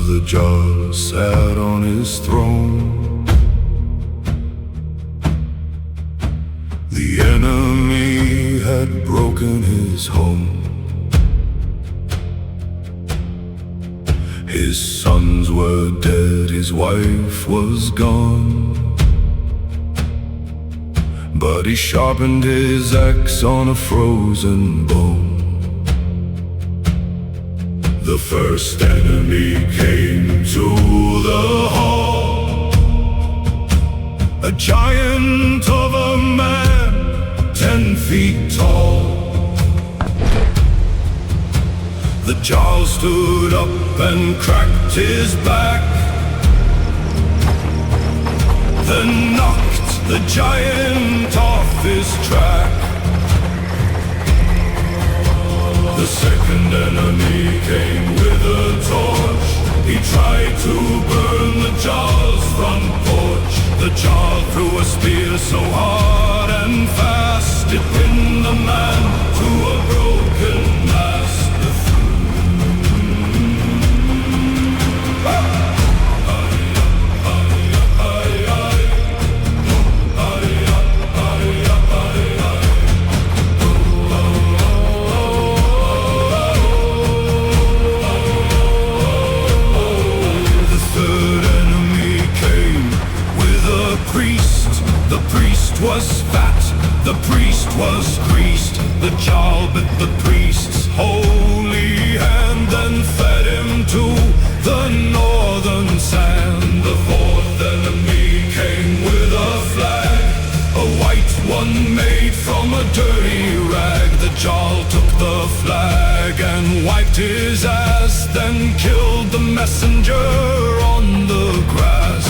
The jar sat on his throne. The enemy had broken his home. His sons were dead, his wife was gone. But he sharpened his axe on a frozen bone. The first enemy came to the hall, a giant of a man, 10 feet tall. The Jarl stood up and cracked his back, then knocked the giant off his track. The second enemy came with a torch. He tried to burn the Jarl's front porch. The Jarl threw a spear so hard and fast, it pinned the man to a broken mast. Was fat, the priest was greased. The Jarl bit the priest's holy hand, then fed him to the northern sand. The fourth enemy came with a flag, a white one made from a dirty rag. The Jarl took the flag and wiped his ass, then killed the messenger on the grass.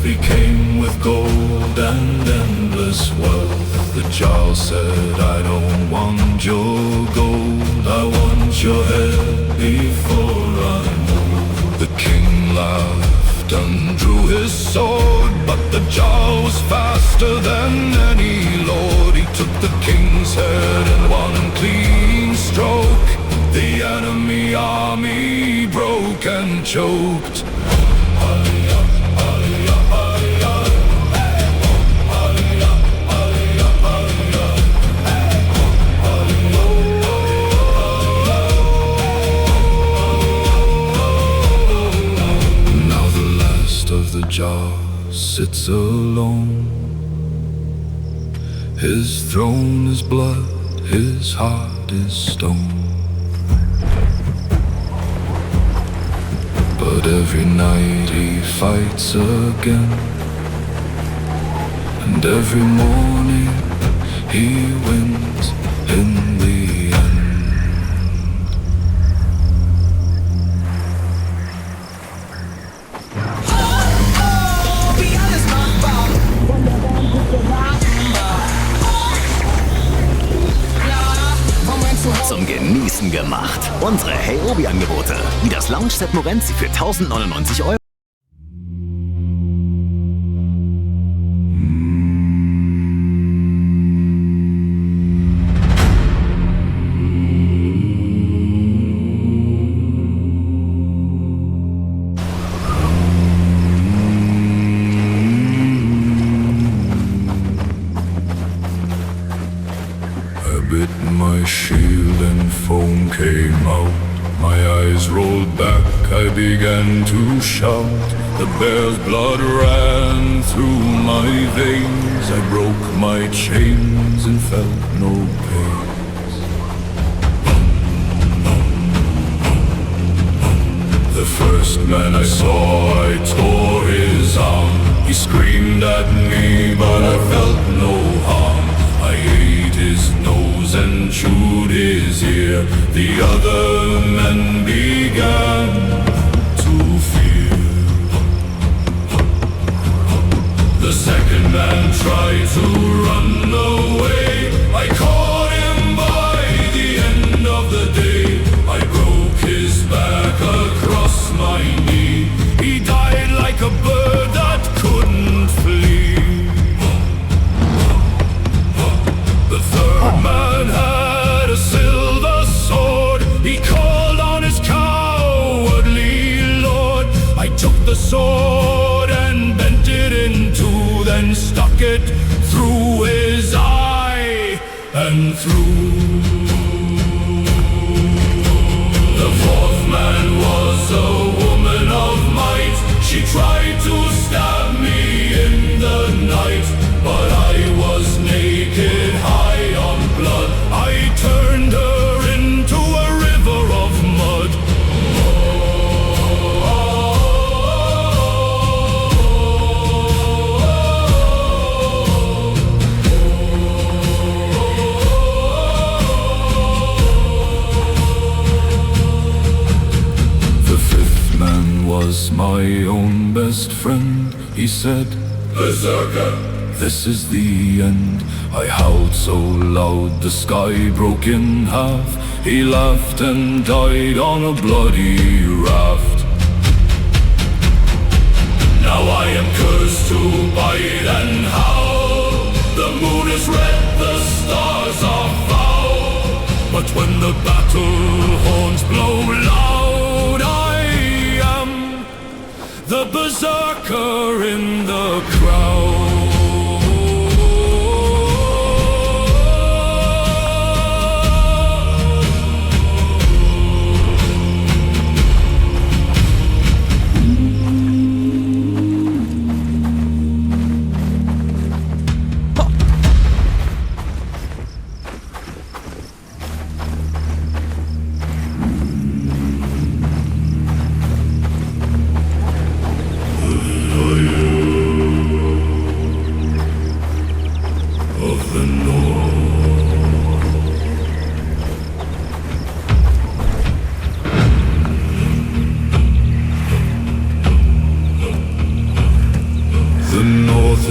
He came with gold and endless wealth. The Jarl said, I don't want your gold, I want your head before I move. The king laughed and drew his sword, but the Jarl was faster than any lord. He took the king's head in one clean stroke. The enemy army broke and choked. The Jarl sits alone. His throne is blood, his heart is stone. But every night he fights again, and every morning he wins in the end. Zum Genießen gemacht. Unsere Hey Obi-Angebote, wie das Lounge-Set Morenzi für 1099 €. My shield and foam came out, my eyes rolled back, I began to shout. The bear's blood ran through my veins, I broke my chains and felt no pains. The first man I saw, I tore his arm. He screamed at me, but I felt the other men began to fear. The second man tried to run away. I caught him by the end of the day. I broke his back across my knee. He died like a bird that couldn't flee. The third man had a silver sword. He called on his cowardly lord. I took the sword and bent it in two, then stuck it through his eye and through. The fourth man was a woman of might. She tried to stab me in the night, but I was naked, high on blood. I turned her into a river of mud. The fifth man was my own best friend. He said, "Berserker, this is the end." I howled so loud the sky broke in half. He laughed and died on a bloody raft. Now I am cursed to bite and howl. The moon is red, the stars are foul. But when the battle horns blow loud, I am the berserker in the crowd.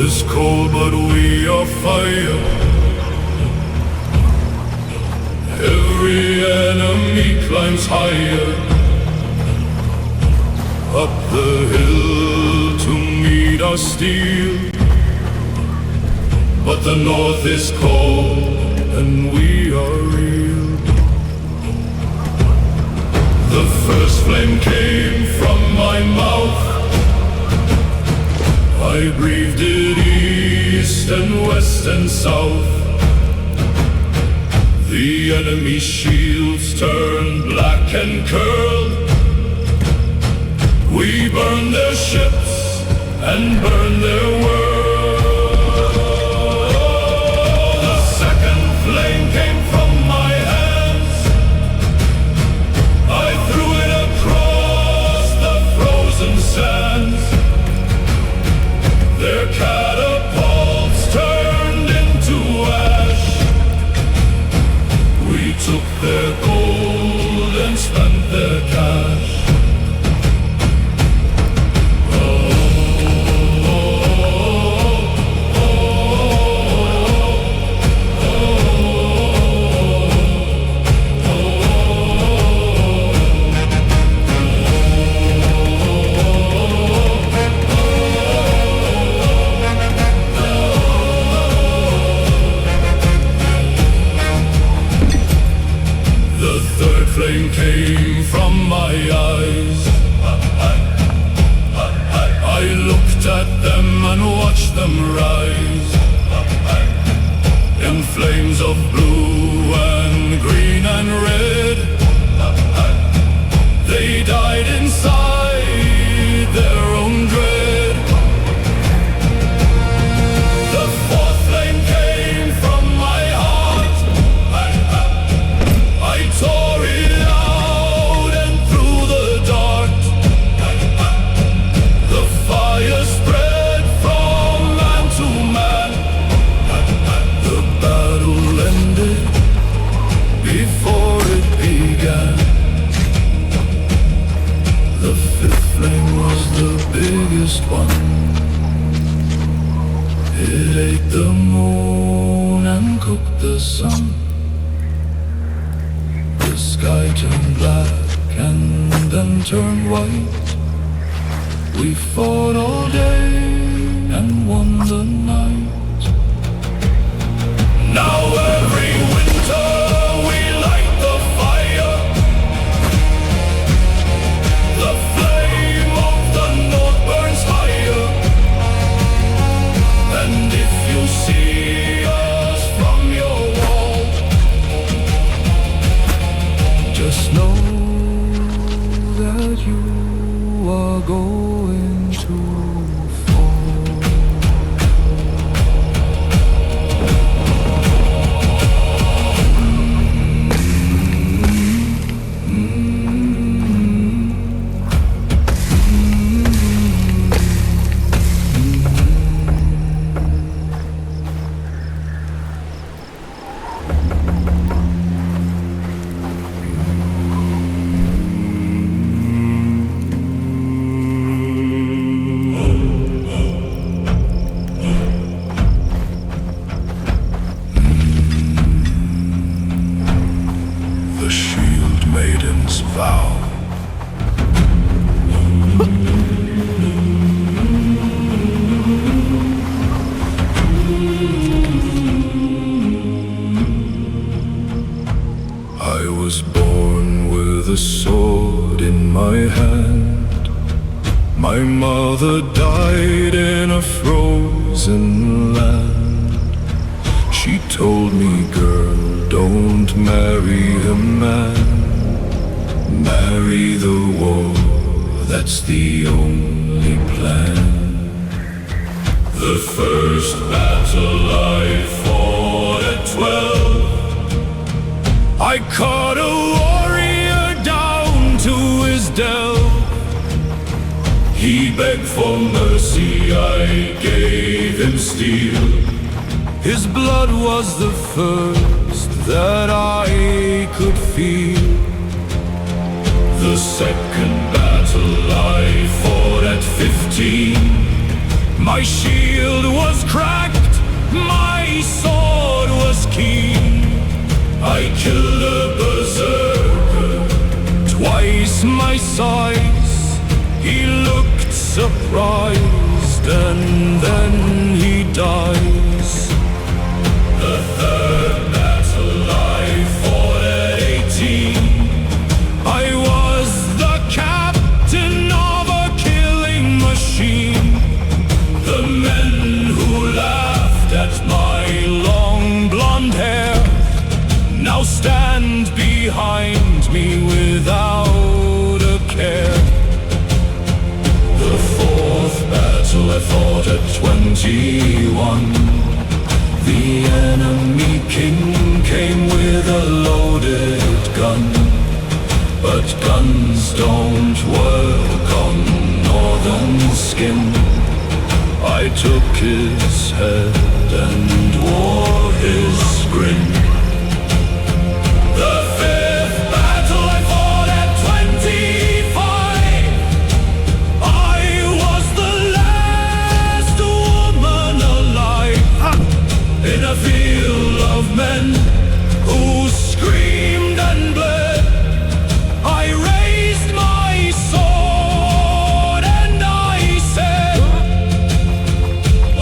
It's cold, but we are fire. Every enemy climbs higher, up the hill to meet our steel. But the north is cold, and we are real. The first flame came from my mouth. I breathed it east and west and south. The enemy shields turned black and curled. We burned their ships and burned their world. The second flame came from my hands. I threw it across the frozen sands. Their catapults turned into ash. We took their gold and spent their cash. Flame came from my eyes. I looked at them and watched them rise in flames of blue and green and red. They died inside their own dread. The fourth flame came from my heart. I tore it out and through the dark. The fire spread from man to man. The battle ended before it the biggest one. It ate the moon and cooked the sun. The sky turned black and then turned white. We fought all day and won the night. Now every winter we light the fire. The flame of the north burns higher. And if you see us from your wall, just know that you are going to fall. The shield maiden's vow. I was born with a sword in my hand. My mother died in a frozen land. She told me, girl, don't marry a man. Marry the war, that's the only plan. The first battle I fought at 12. I caught a warrior down to his delve. He begged for mercy, I gave him steel. His blood was the first that I could feel. The second battle I fought at 15. My shield was cracked, my sword was keen. I killed a berserker, twice my size. He looked surprised and then he dies. The third battle I fought at 18. I was the captain of a killing machine. The men who laughed at my long blonde hair now stand behind me without a care. The fourth battle I fought at 21. The enemy king came with a loaded gun. But guns don't work on northern skin. I took his head and wore his grin. The fifth battle I fought at 25. I was the last woman alive in a field of men who screamed and bled. I raised my sword and I said, I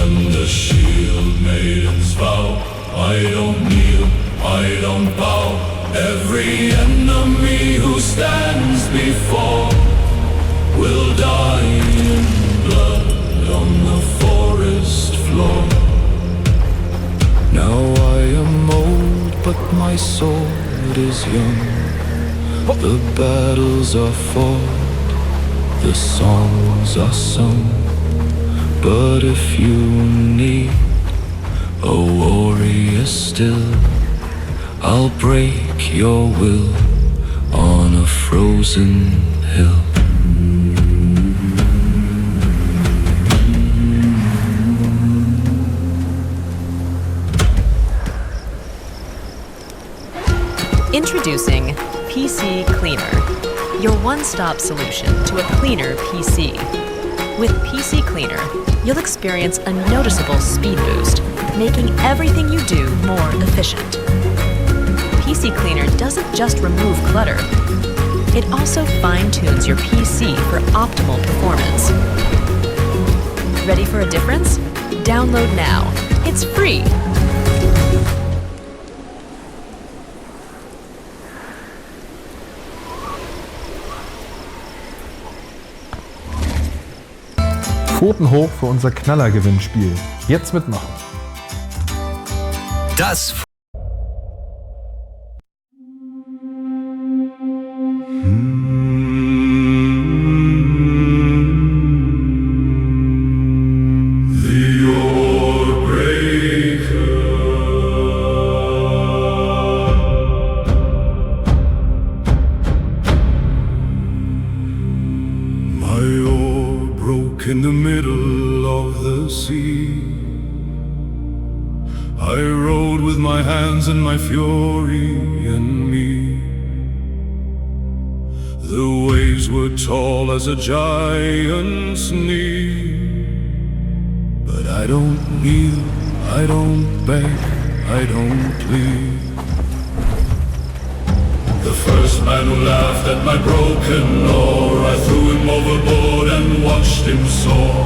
am the shield maiden's vow. I don't kneel, I don't bow. Every enemy who stands before will die in blood on the forest floor. Now I am old, but my sword is young. The battles are fought, the songs are sung. But if you need a warrior still, I'll break your will on a frozen hill. Introducing PC Cleaner. your one-stop solution to a cleaner PC. With PC Cleaner, you'll experience a noticeable speed boost, making everything you do more efficient. PC Cleaner doesn't just remove clutter, it also fine-tunes your PC for optimal performance. Ready for a difference? Download now. It's free. Pfoten hoch für unser Knaller-Gewinnspiel. Jetzt mitmachen. Das in the middle of the sea. I rode with my hands and my fury in me. The waves were tall as a giant's knee. But I don't kneel, I don't beg, I don't plead. The first man who laughed at my broken oar, I threw him overboard and watched him soar.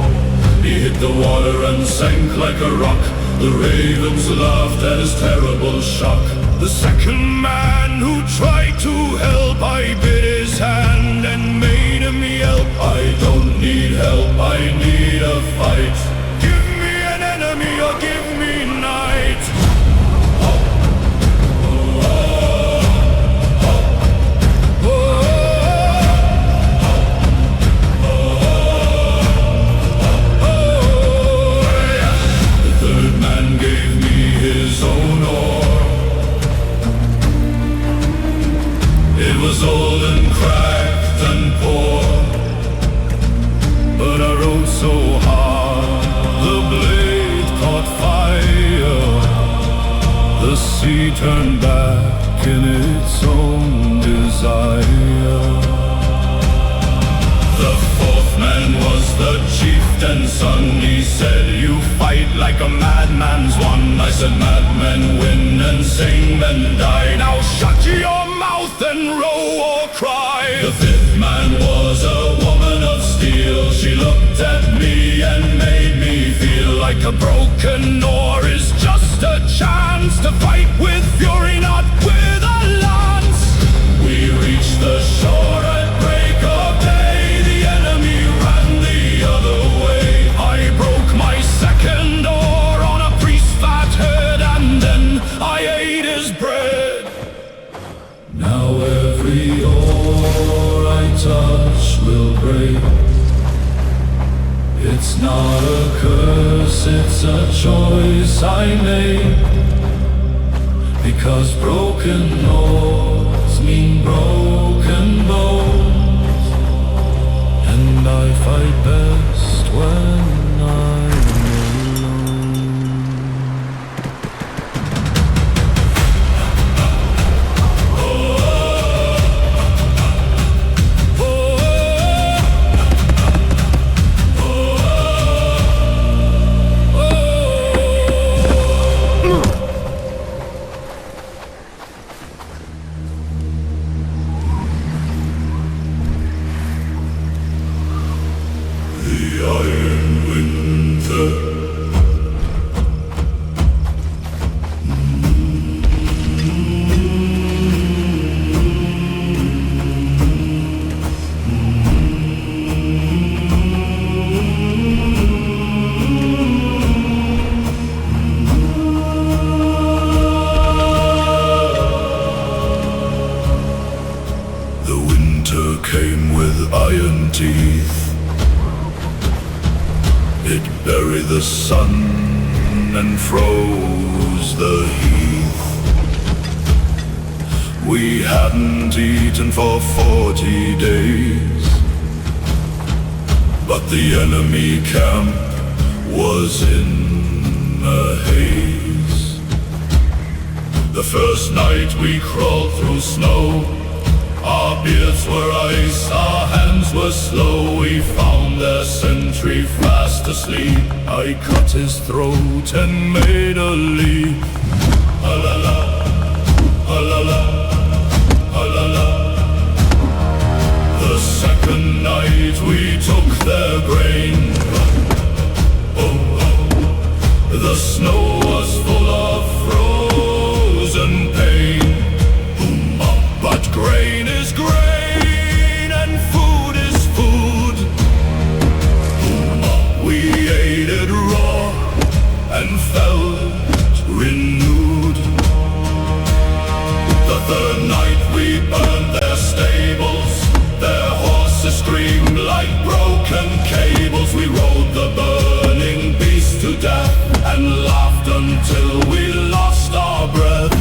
He hit the water and sank like a rock. The ravens laughed at his terrible shock. The second man who tried to help, I bit his hand and made him yelp. I don't need help, I need a fight. Give me an enemy or give me night. It was old and cracked and poor, but I rode so hard, the blade caught fire. The sea turned back in its own desire. The fourth man was the chieftain's son. He said, you fight like a madman's one. I said, madmen win and sane men die. Now shut your mouth and row or cry. The fifth man was a woman of steel. She looked at me and made me feel like a broken oar is just a chance to fight with fury, not with a lance. We reached the shore at break of day. The enemy ran the other way. I broke my second oar on a priest's fat head, and then I ate his bread. Now every oar I touch will break. It's not a curse, it's a choice I made. Because broken oars mean broken bones, and I fight best when I'm came with iron teeth. It buried the sun and froze the heath. We hadn't eaten for 40 days, but the enemy camp was in a haze. The first night we crawled through snow, Our beards were ice, our hands were slow. We found their sentry fast asleep. I cut his throat and made a leap. Ah la la, ah la la, ah la la. The second night we took their grain. Oh, oh. The snow was full of frozen pain. But grain is grain and food is food. We ate it raw and felt renewed. The third night we burned their stables. Their horses screamed like broken cables. We rode the burning beast to death and laughed until we lost our breath.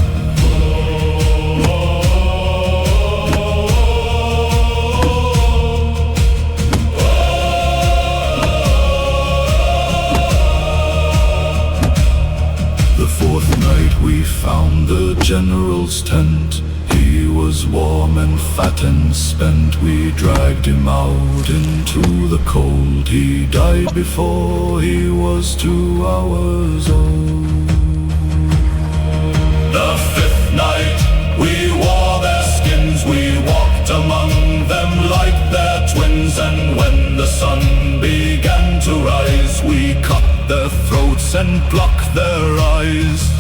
We found the general's tent. He was warm and fat and spent. We dragged him out into the cold. He died before he was 2 hours old. The fifth night we wore their skins. We walked among them like their twins. And when the sun began to rise, we cut their throats and plucked their eyes.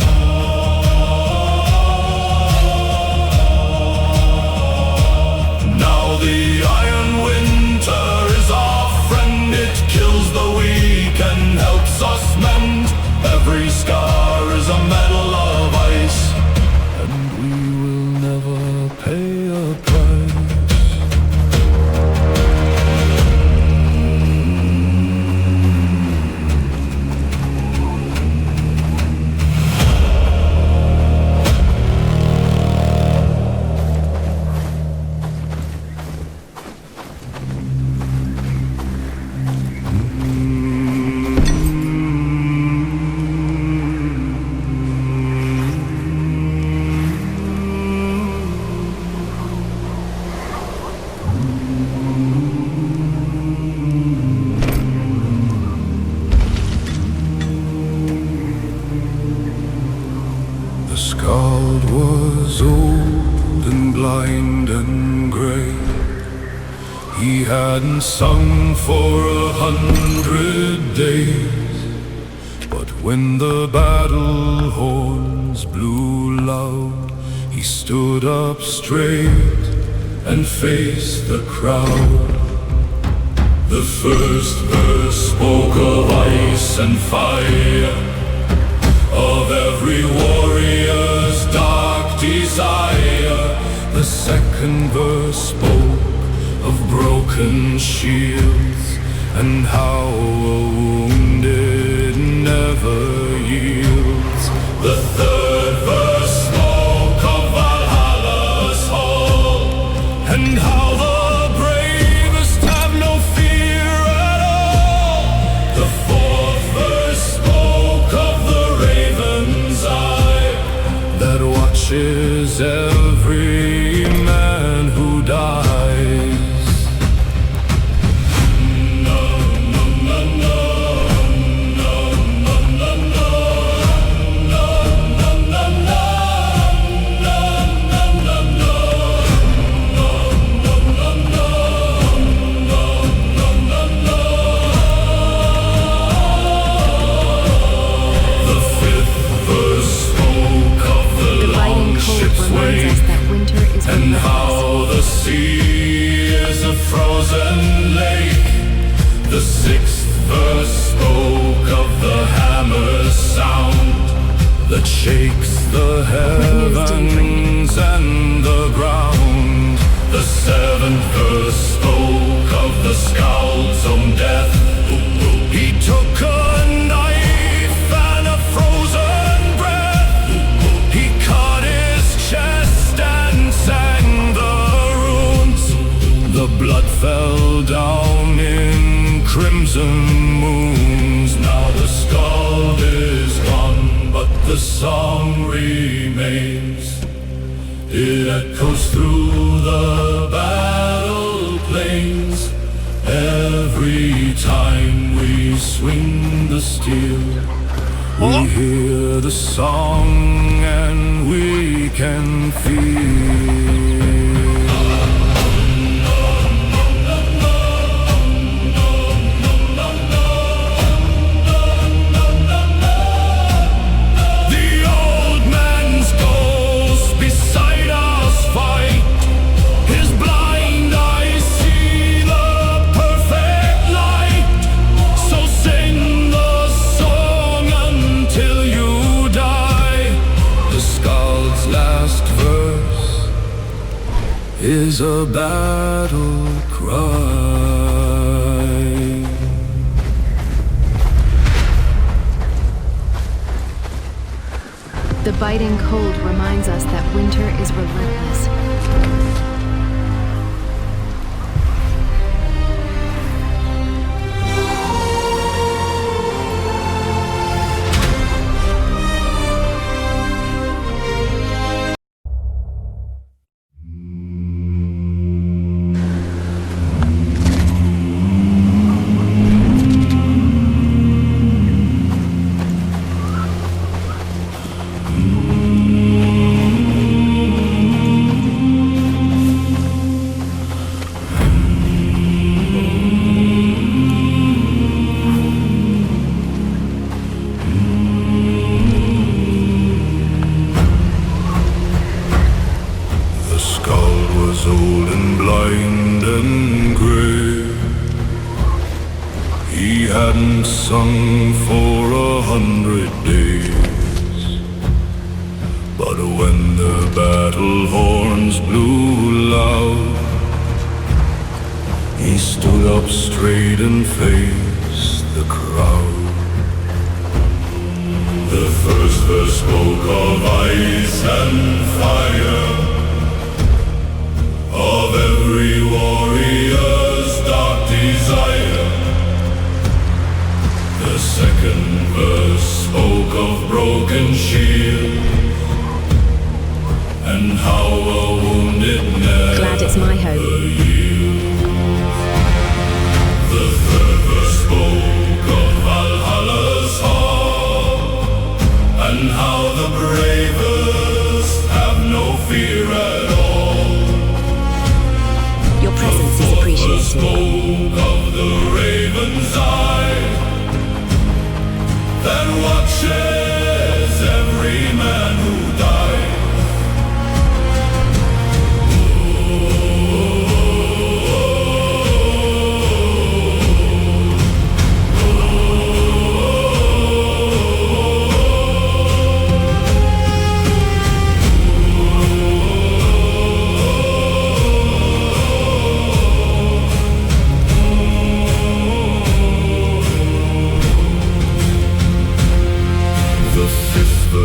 Now the iron winter is our friend. It kills the weak and helps us mend. Every scar is a medal of ice, and we will never pay a price. He hadn't sung for 100 days, but when the battle horns blew loud, he stood up straight and faced the crowd. The first verse spoke of ice and fire, of every warrior's dark desire. The second verse spoke of broken shields and how a wounded never yields. The third verse spoke of Valhalla's hall and how the bravest have no fear at all. The fourth verse spoke of the raven's eye that watches every man who dies. And how the sea is a frozen lake. The sixth verse spoke of the hammer's sound that shakes the heavens and the ground. The seventh verse spoke of the scald's own death. He took a knife and a frozen breath. He cut his chest and sang the runes. The blood fell down in crimson moons. Now the scald is gone, but the song remains. It echoes through the battle plains every time we swing the steel. We hear the song and we can feel. Is a battle cry. The biting cold reminds us that winter is relentless. Old and blind and grey. He hadn't sung for 100 days. But when the battle horns blew loud, he stood up straight and faced the crowd. The first verse spoke of ice and fire, of every warrior's dark desire. The second verse spoke of broken shields and how a wounded never Glad it's my home. yields. The third verse spoke of Valhalla's hall and how the bravest have no fear at all. Your presence is appreciated. The smoke of the raven's eye that watches every man who dies.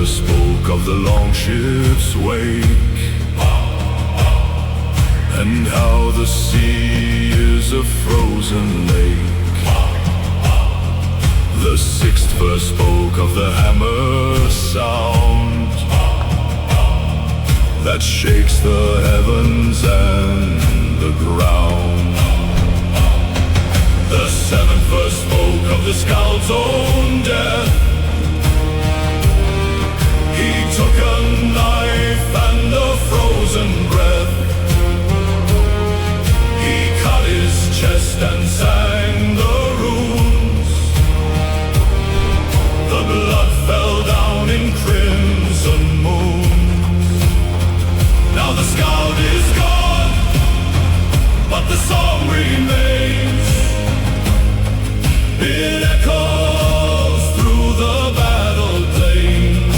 Spoke of the longship's wake and how the sea is a frozen lake. The sixth verse spoke of the hammer sound that shakes the heavens and the ground. The seventh verse spoke of the scald's own death. He took a knife and a frozen breath. He cut his chest and sang the runes. The blood fell down in crimson moons. Now the Scald is gone, but the song remains. It echoes through the battle plains.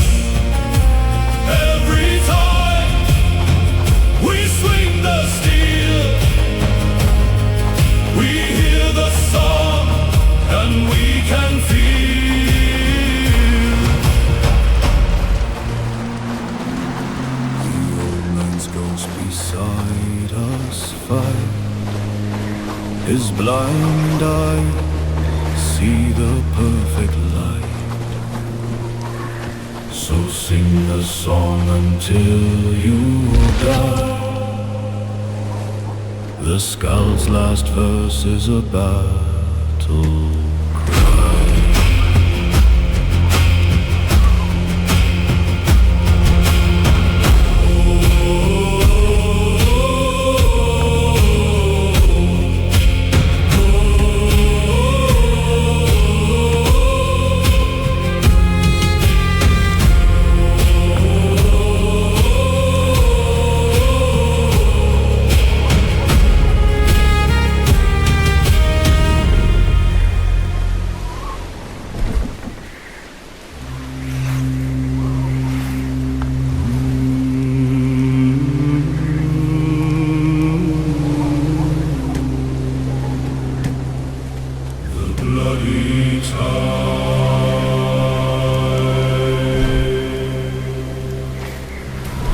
Every time we swing the steel, we hear the song and we can feel. The old man's ghost beside us fight. His blind eye see the perfect light. So sing a song until you die. The skull's last verse is a battle cry.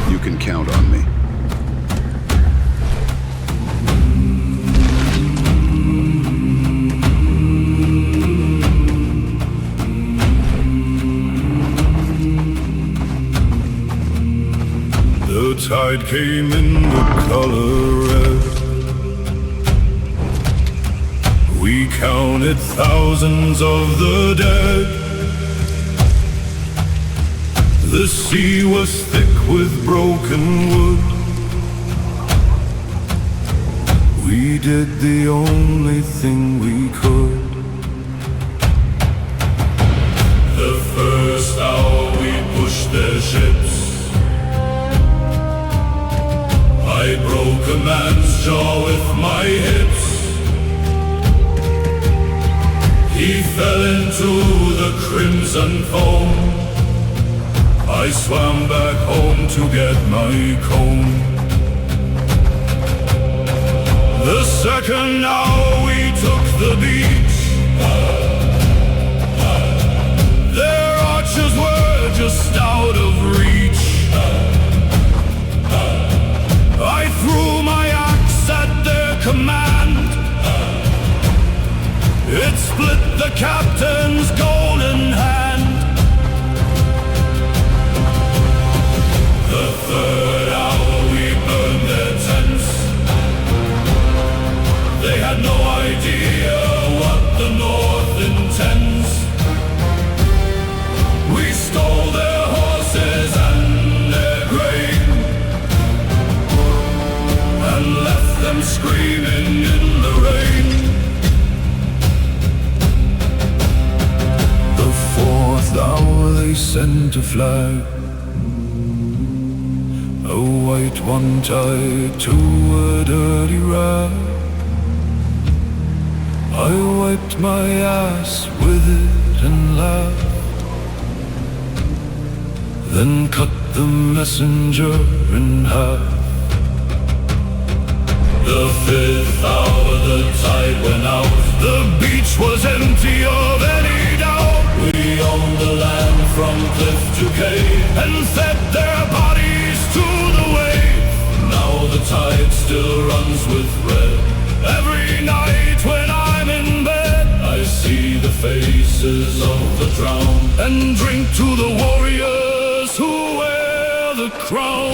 You can count on me. The tide came in the color red. We counted thousands of the dead. The sea was thick with broken wood. We did the only thing we could. The first hour we pushed their ships. I broke a man's jaw with my hips. He fell into the crimson foam. I swam back home to get my comb. The second hour we took the beach. Their arches were just out of reach. I threw my axe at their command. It split the captain's golden hand. The third hour we burned their tents. They had no idea what the North intends. We stole their horses and their grain, and left them screaming in the rain. The fourth hour they sent a flag, a white one tied to a dirty rag. I wiped my ass with it and laughed, then cut the messenger in half. The fifth hour the tide went out. The beach was empty of any doubt. We owned the land from cliff to cave and fed their bodies to the wave. Now the tide still runs with red. Every night when I'm in bed, I see the faces of the drowned and drink to the warriors who wear the crown.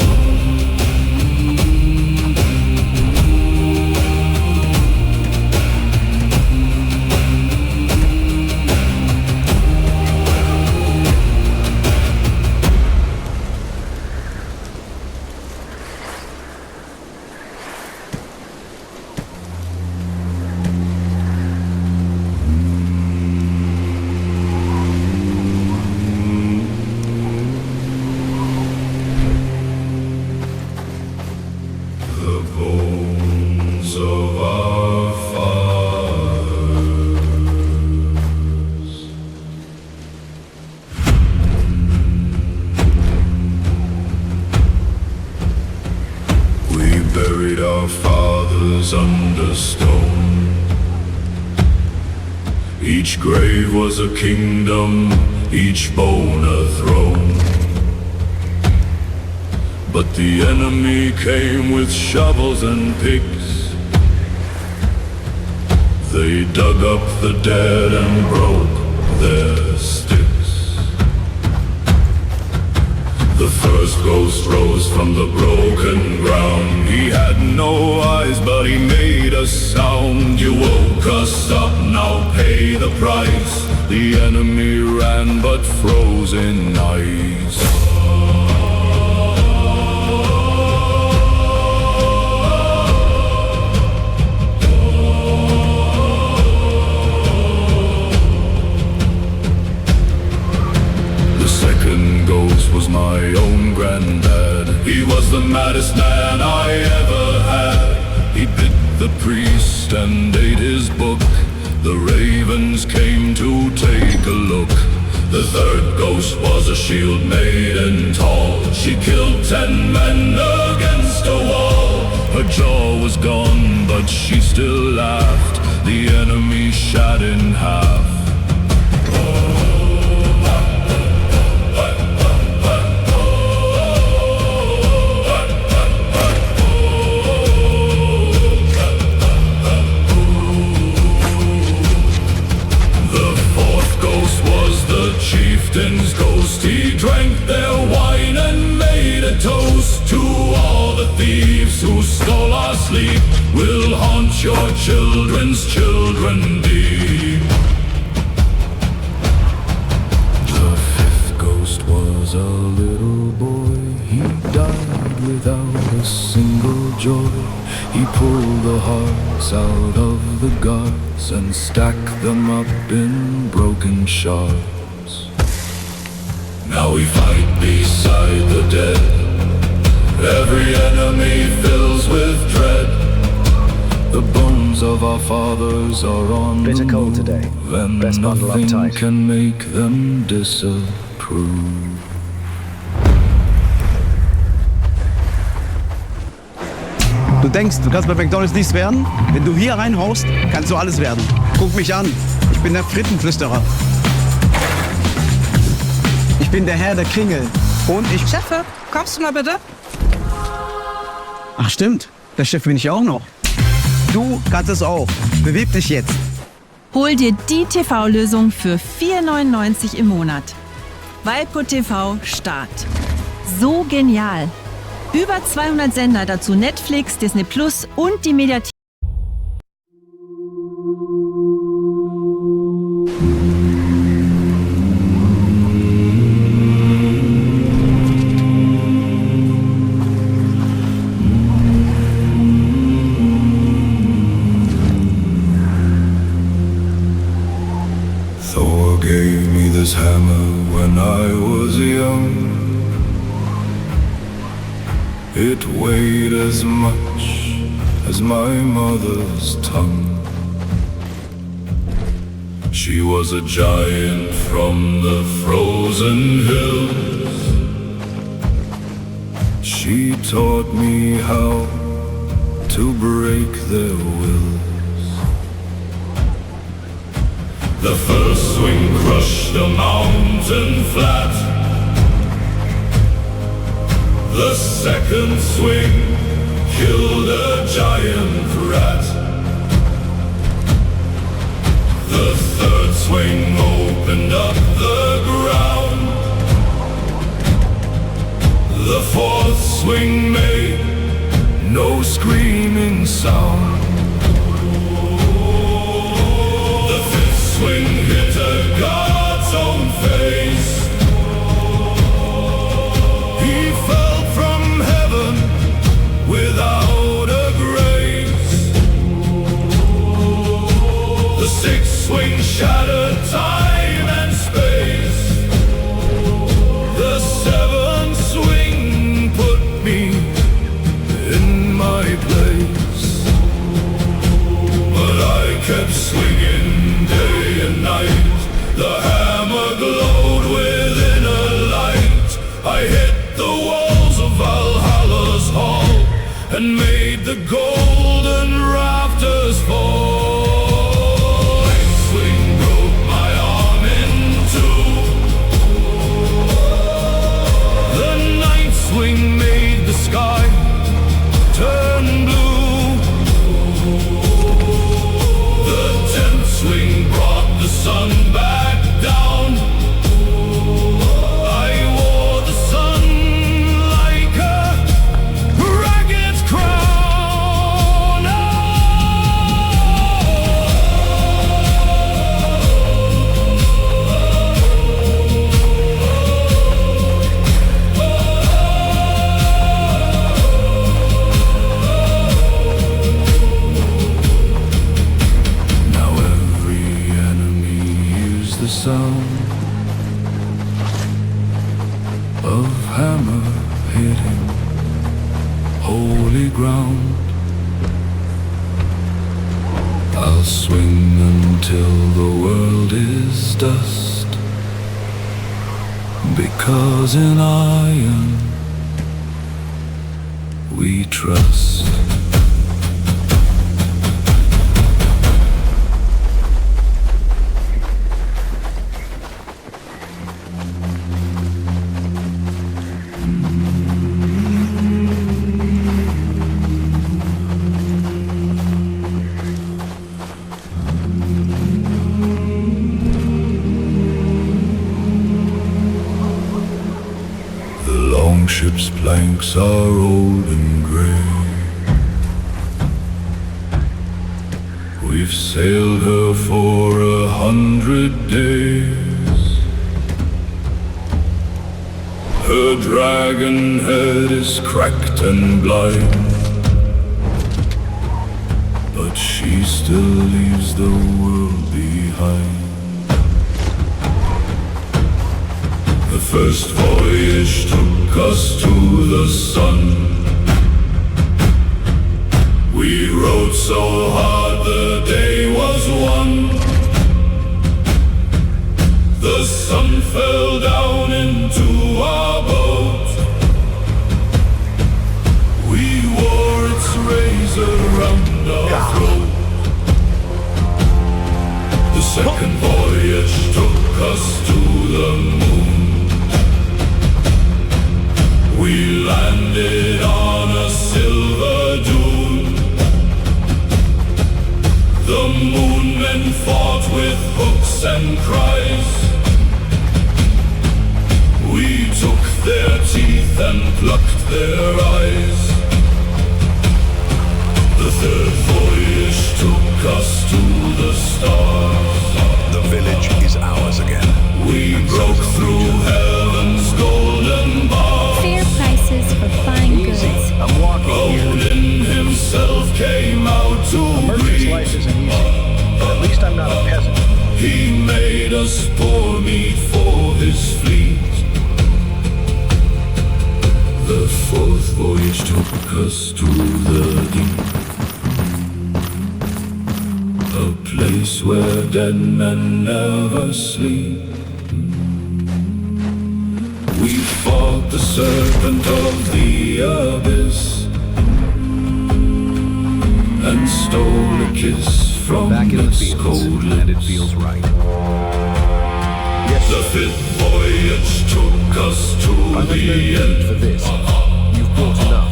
Our fathers under stone. Each grave was a kingdom, each bone a throne. But the enemy came with shovels and picks. They dug up the dead and broke their sticks. first ghost rose from the broken ground. He had no eyes, but he made a sound. You woke us up, now pay the price. The enemy ran, but froze in ice. Was my own granddad. He was the maddest man I ever had. He bit the priest and ate his book. The ravens came to take a look. The third ghost was a shield maiden tall. She killed 10 men against a wall. Her jaw was gone, but she still laughed. The enemy shot in half. Chieftain's ghost, he drank their wine and made a toast to all the thieves who stole our sleep. Will haunt your children's children deep. The fifth ghost was a little boy. He died without a single joy. He pulled the hearts out of the gods and stacked them up in broken shards. Now we fight beside the dead. Every enemy fills with dread. The bones of our fathers are on Bitter the cold move, today. and Best bundle nothing uptight. can make them disapprove. Du denkst, du kannst bei McDonald's nichts werden? Wenn du hier reinhaust, kannst du alles werden. Guck mich an, ich bin der Frittenflüsterer. Ich bin der Herr der Kringel. Und ich... Chefe, kommst du mal bitte? Ach stimmt, der Chef bin ich auch noch. Du kannst es auch. Beweg dich jetzt. Hol dir die TV-Lösung für 4,99 im Monat. Waipu TV Start. So genial. Über 200 Sender, dazu Netflix, Disney Plus und die Mediathek. Thor gave me this hammer when I was young. It weighed as much as my mother's tongue. She was a giant from the frozen hills. She taught me how to break their wills. The first swing crushed a mountain flat. The second swing killed a giant rat. The third swing opened up the ground. The fourth swing made no screaming sound. The fifth swing hit a god's own face. He fell from heaven without a grace. The sixth swing shattered time and space. The seventh swing put me in my place. But I kept swinging day and night. The hammer glowed within a light. I hit the walls of Valhalla's hall and made the golden rafters fall. Eighth swing broke my arm in two. The ninth swing made the sky turn blue. The 10th swing brought the sun back down. I wore the sunlight sound of hammer hitting holy ground. I'll swing until the world is dust, because in iron we trust. Ship's planks are old and grey. We've sailed her for 100 days. Her dragon head is cracked and blind, but she still leaves the world behind. The first voyage took us to the sun. We rode so hard the day was won. The sun fell down into our boat. We wore its rays around our throat. The second voyage took us to the moon. We landed on a silver dune. The moon men fought with hooks and cries. We took their teeth and plucked their eyes. The third voyage took us to the stars. The village is ours again. We broke through heaven's golden bars. Fair prices for fine goods. I'm walking here. Odin himself came out to A merchant's life isn't easy, but at least I'm not a peasant. He made us poor meat for his fleet. The fourth voyage took us to the deep, a place where dead men never sleep. We fought the serpent of the abyss and stole a kiss from Back in the its fields, cold and it lips. feels right. Yes, The fifth voyage took us to I have no the need end. for this. You've brought enough.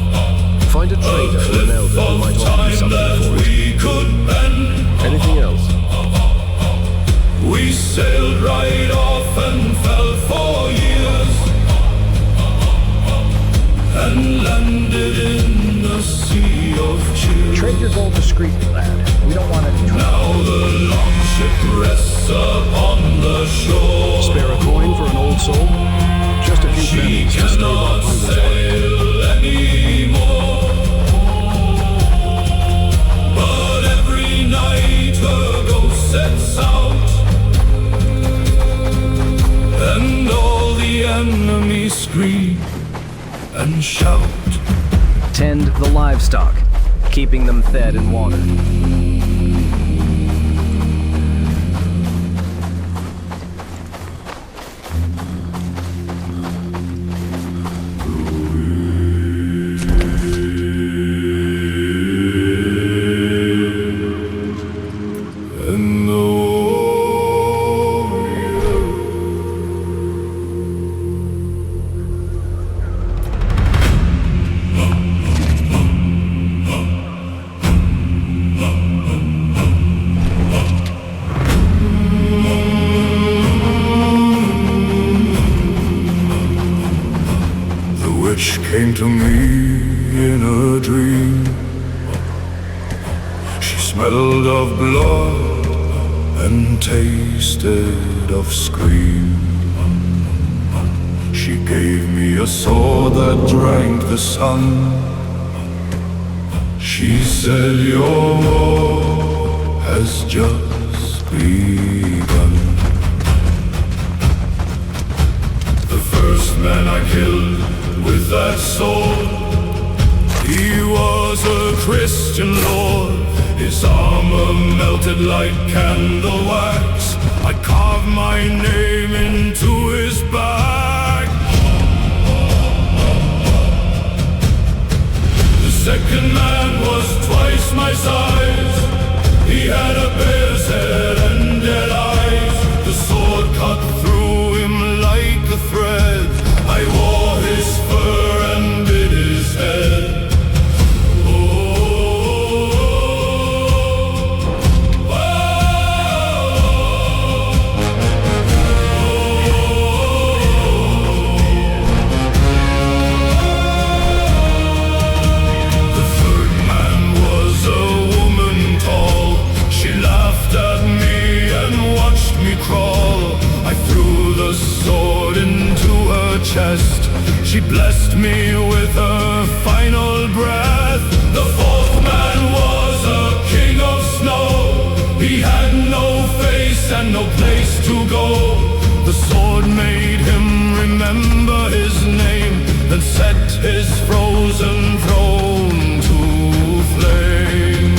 Find a A trader or an cliff elder who of might offer you time that something for it. we could bend. Anything else? We sailed right off and fell for years, and landed in the sea of cheers. Trade your gold discreetly, lad. We don't want any trouble. Now the longship rests upon the shore. Spare a coin for an old soul? Just a few She pennies to stave cannot off purgatory. sail anymore, but every night her ghost sets out, and all the enemies scream and shout. Tend the livestock, keeping them fed and watered. And the came to me in a dream. She smelled of blood and tasted of scream. She gave me a sword that drank the sun. She said, your war has just begun. man I killed with that sword. He was a Christian lord, his armor melted like candle wax. I carved my name into his back. The second man was twice my size. He had a bear's head and dead eyes. The sword cut through him like a thread. I wore his fur and bit his head. Chest. She blessed me with her final breath. The fourth man was a king of snow. He had no face and no place to go. The sword made him remember his name, then set his frozen throne to flame.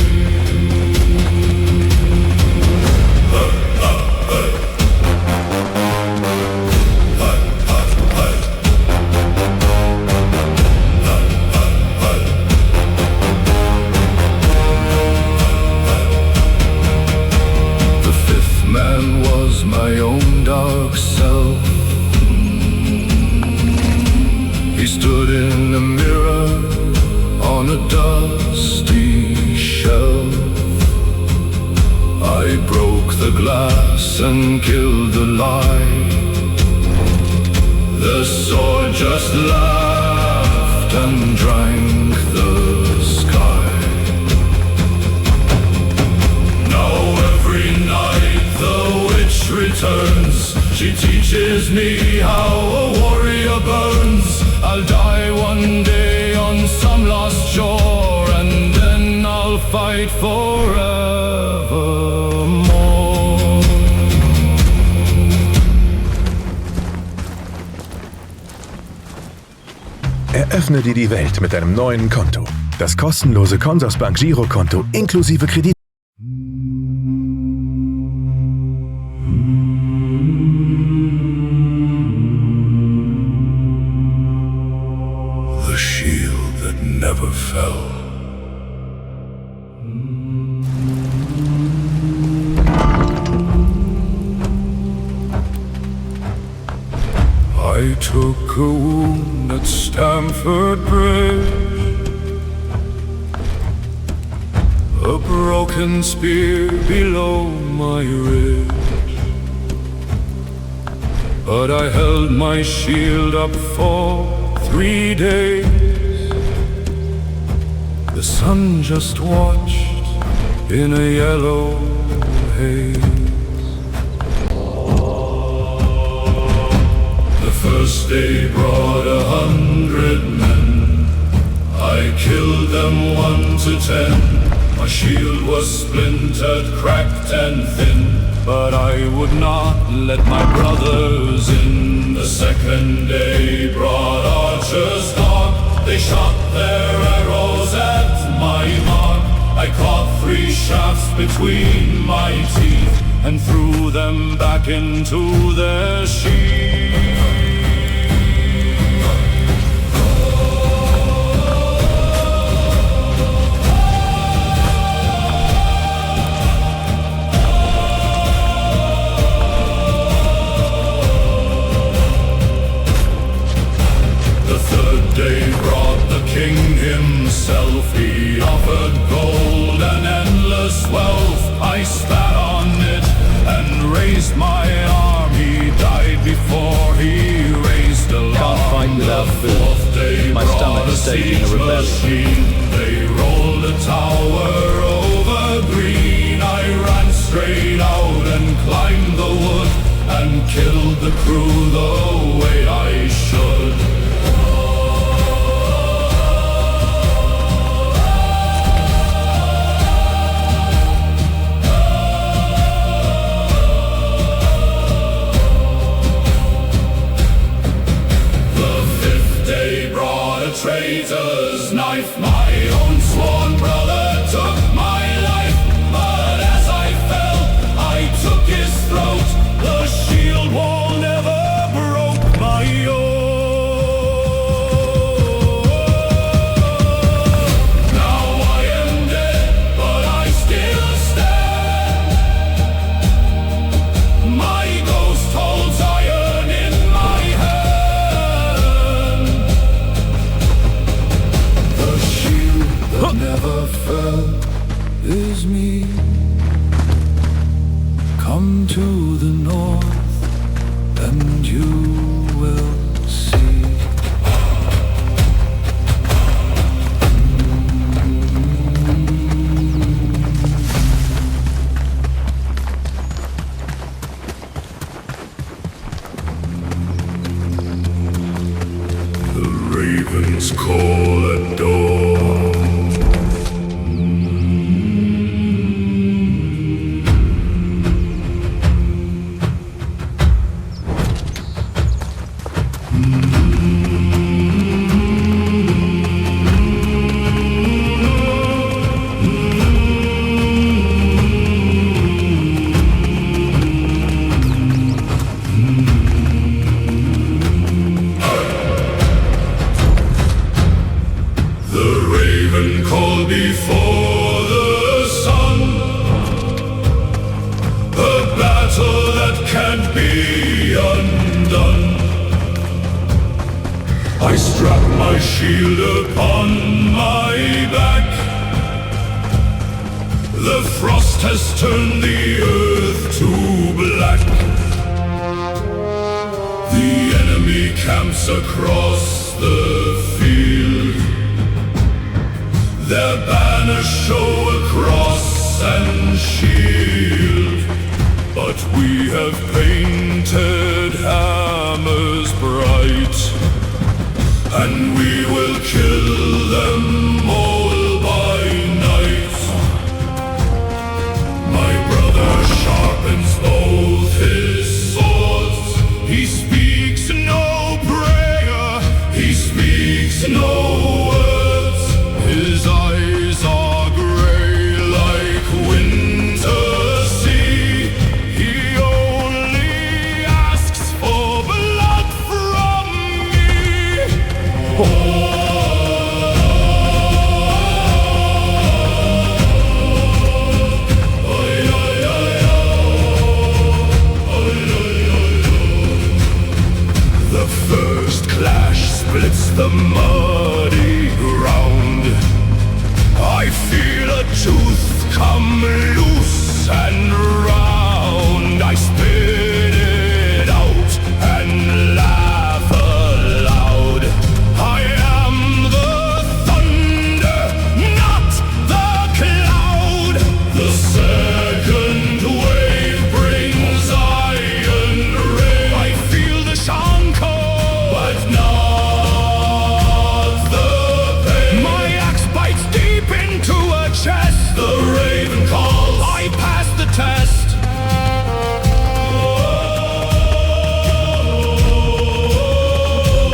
My own dark self. He stood in a mirror on a dusty shelf. I broke the glass and killed the light. The sword just laughed and drank the sky. Now every night the witch returns. She teaches me how a warrior burns. I'll die one day on some lost shore, and then I'll fight forevermore. Eröffne dir die Welt mit einem neuen Konto. Das kostenlose Consorsbank Girokonto inklusive Kredit. The shield that never fell. I took a wound at Stamford Bridge, a broken spear below my ribs, but I held my shield up for 3 days. The sun just watched in a yellow haze. First day brought 100 men. I killed them 1 to 10. My shield was splintered, cracked and thin, but I would not let my brothers in. The second day brought archers dark. They shot their arrows at my mark. I caught 3 shafts between my teeth and threw them back into their sheath. Day brought the king himself. He offered gold and endless wealth. I spat on it and raised my arm. He died before he raised alarm. Can't fight without food. My stomach is taking a rebellion. They rolled a tower over green. I ran straight out and climbed the wood and killed the crew the way I should. The ravens call at dawn. Before the sun, a battle that can't be undone. I strap my shield upon my back. The frost has turned the earth to black. The enemy camps across the field. Their banners show a cross and shield, but we have painted hammers bright, and we will kill them all by night. My brother sharpens both his swords. He speaks no prayer, he speaks no word. His eyes are grey like winter sea. He only asks for blood from me. The first clash splits the muddy ground. I feel a tooth come loose and round. I spit it out and laugh aloud. I am the thunder, not the cloud. The second wave brings iron rain. I feel the shanko, but not the pain. My axe bites deep into a chest. The raven calls, I pass the test.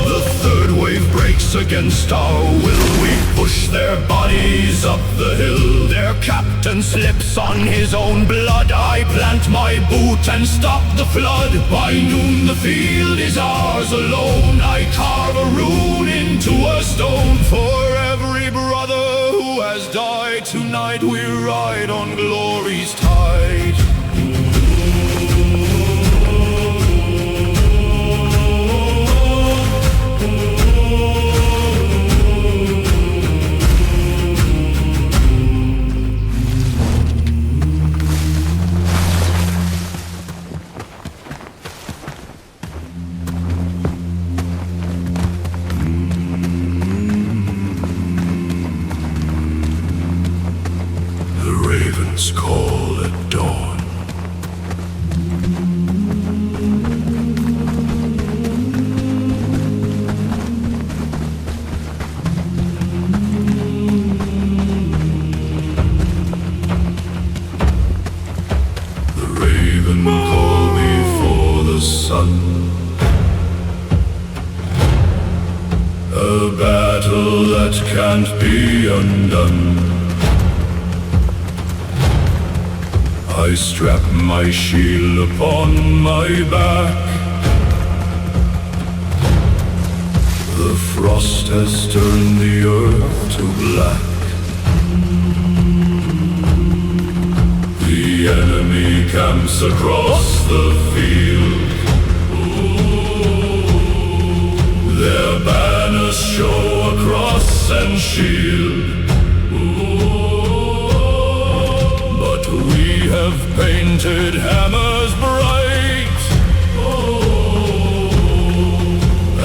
The third wave breaks against our will. We push their bodies up the hill. Their captain slips on his own blood. I plant my boot and stop the flood. By noon the field is ours alone. I carve a rune into a stone. For every brother who has died, tonight we ride on glory's tide. Ravens call at dawn. The raven call before the sun. A battle that can't be undone. I strap my shield upon my back. The frost has turned the earth to black. The enemy camps across the field. Their banners show a cross and shield. We have painted hammers bright,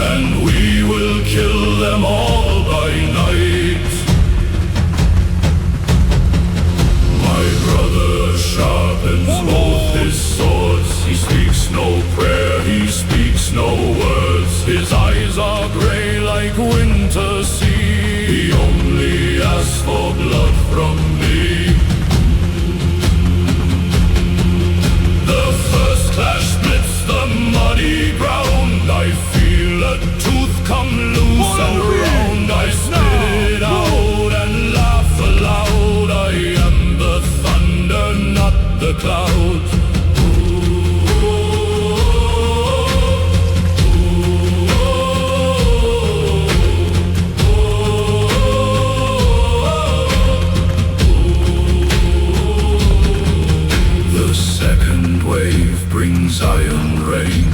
and we will kill them all by night. My brother sharpens both his swords. He speaks no prayer, he speaks no words. His eyes are grey like like winter sea. He only asks for blood from me. The first clash splits the muddy ground. I feel a tooth come loose and round. I spit it out and laugh aloud. I am the thunder, not the clouds. The second wave brings iron rain.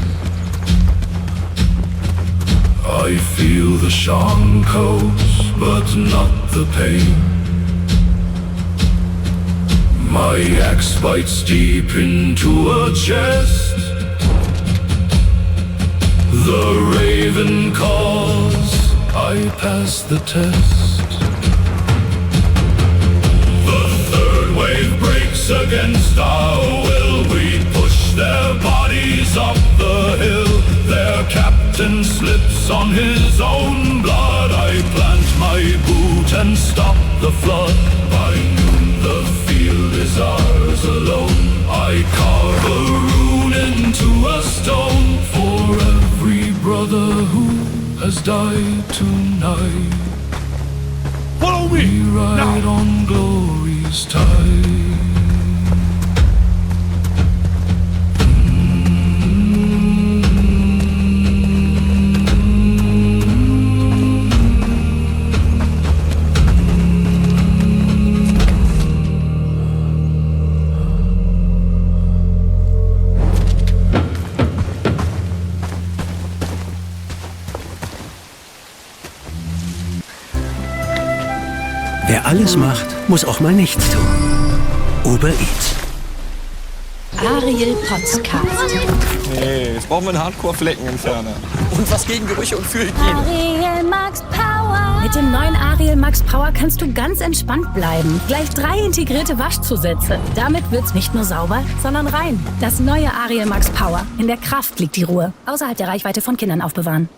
I feel the shankos, but not the pain. My axe bites deep into a chest. The raven calls, I pass the test. The third wave breaks against our will. We push their bodies up the hill. Their captain slips on his own blood. I plant my boot and stop the flood. By noon the field is ours alone. I carve a rune into a stone for every brother who has died tonight. Follow me! We ride on glory's tide. Wer alles macht, muss auch mal nichts tun. Uber Eats. Ariel Podcast. Nee, jetzt brauchen wir einen Hardcore-Fleckenentferner. Und was gegen Gerüche und für Hygiene. Ariel Max Power. Mit dem neuen Ariel Max Power kannst du ganz entspannt bleiben. Gleich 3 integrierte Waschzusätze. Damit wird's nicht nur sauber, sondern rein. Das neue Ariel Max Power. In der Kraft liegt die Ruhe. Außerhalb der Reichweite von Kindern aufbewahren.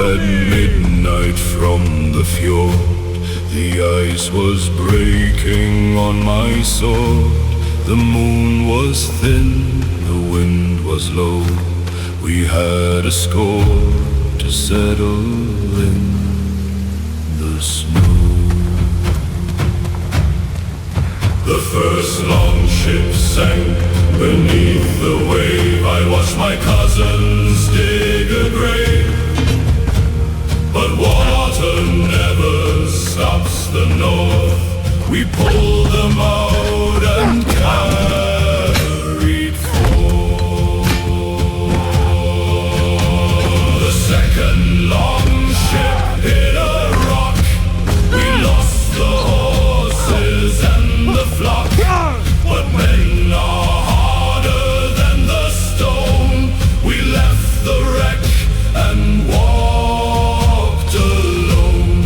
At midnight from the fjord, the ice was breaking on my sword. The moon was thin, the wind was low. We had a score to settle in the snow. The first long ship sank beneath the wave. I watched my cousins dig a grave. But water never stops the north. We pulled them out and carried forth. The second long ship hit a rock. We lost the horses and the flock. But men are harder than the stone. We left the wreck and walked alone.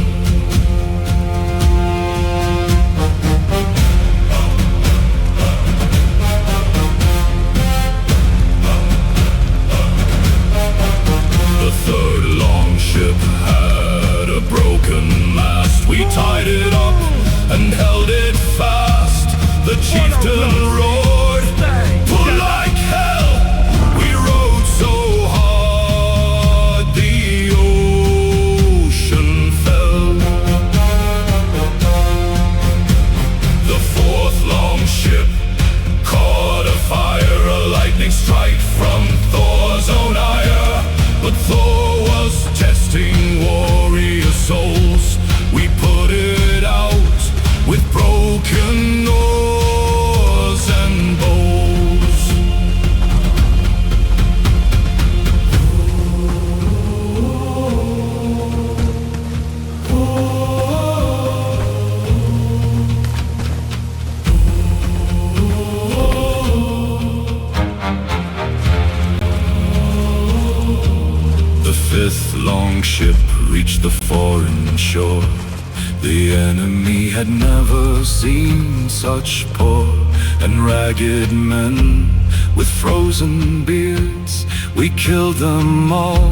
the foreign shore. The enemy had never seen such poor and ragged men with frozen beards. We killed them all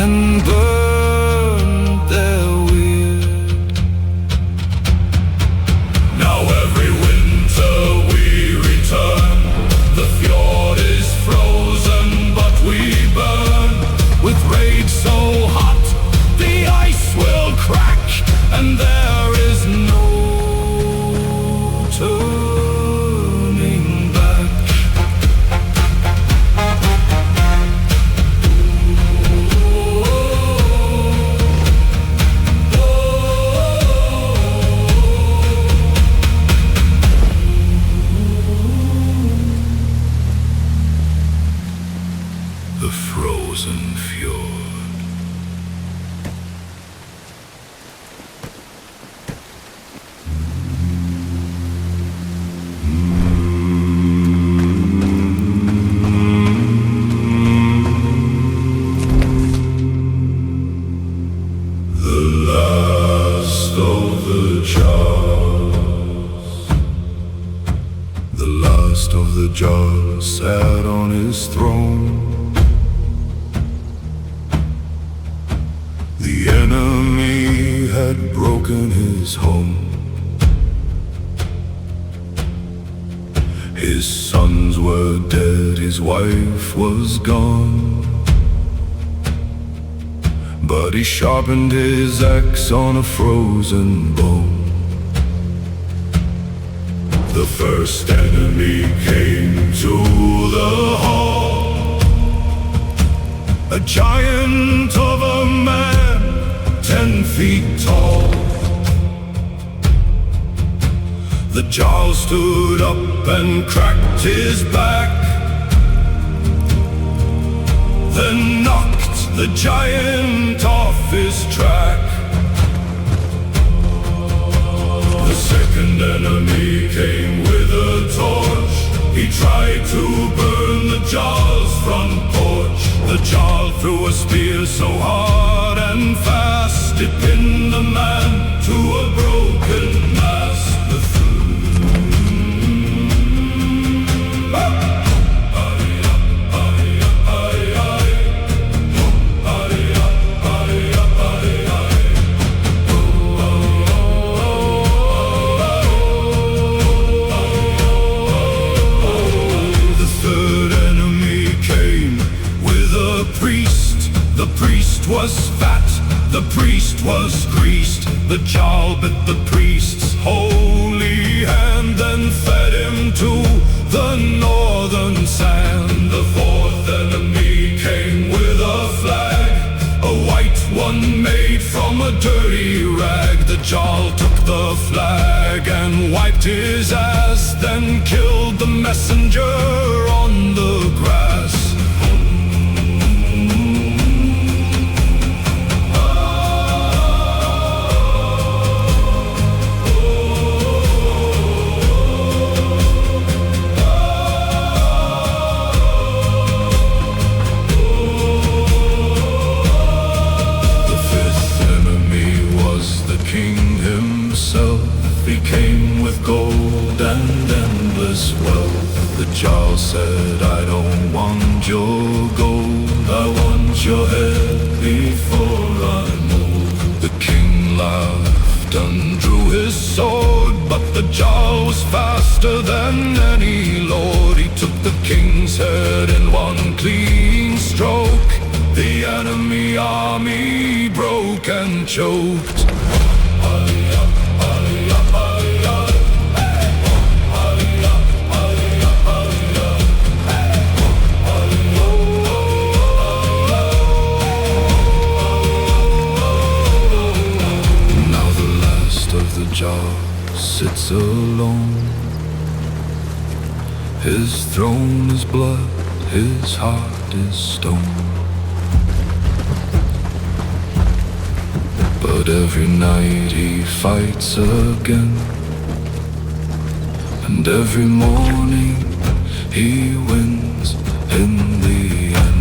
and burned their weird. Now every winter we return. The fjord is frozen, but we burn. With rage so hot, the ice will crack, and there is no turning back. The frozen fjord. The jar sat on his throne. The enemy had broken his home. His sons were dead, his wife was gone. But he sharpened his axe on a frozen bone. The first enemy came to the hall, a giant of a man, 10 feet tall. The Jarl stood up and cracked his back, then knocked the giant off his track. The second enemy came with a torch. He tried to burn the Jarl's front porch. The Jarl threw a spear so hard and fast, it pinned the man to a broken mast. The priest was fat, the priest was greased. The Jarl bit the priest's holy hand, then fed him to the northern sand. The fourth enemy came with a flag, a white one made from a dirty rag. The Jarl took the flag and wiped his ass, then killed the messenger on the grass. He came with gold and endless wealth. The Jarl said, I don't want your gold, I want your head before I move. The king laughed and drew his sword, but the Jarl was faster than any lord. He took the king's head in one clean stroke. The enemy army broke and choked. The Jarl sits alone. His throne is blood, his heart is stone. But every night he fights again, and every morning he wins in the end.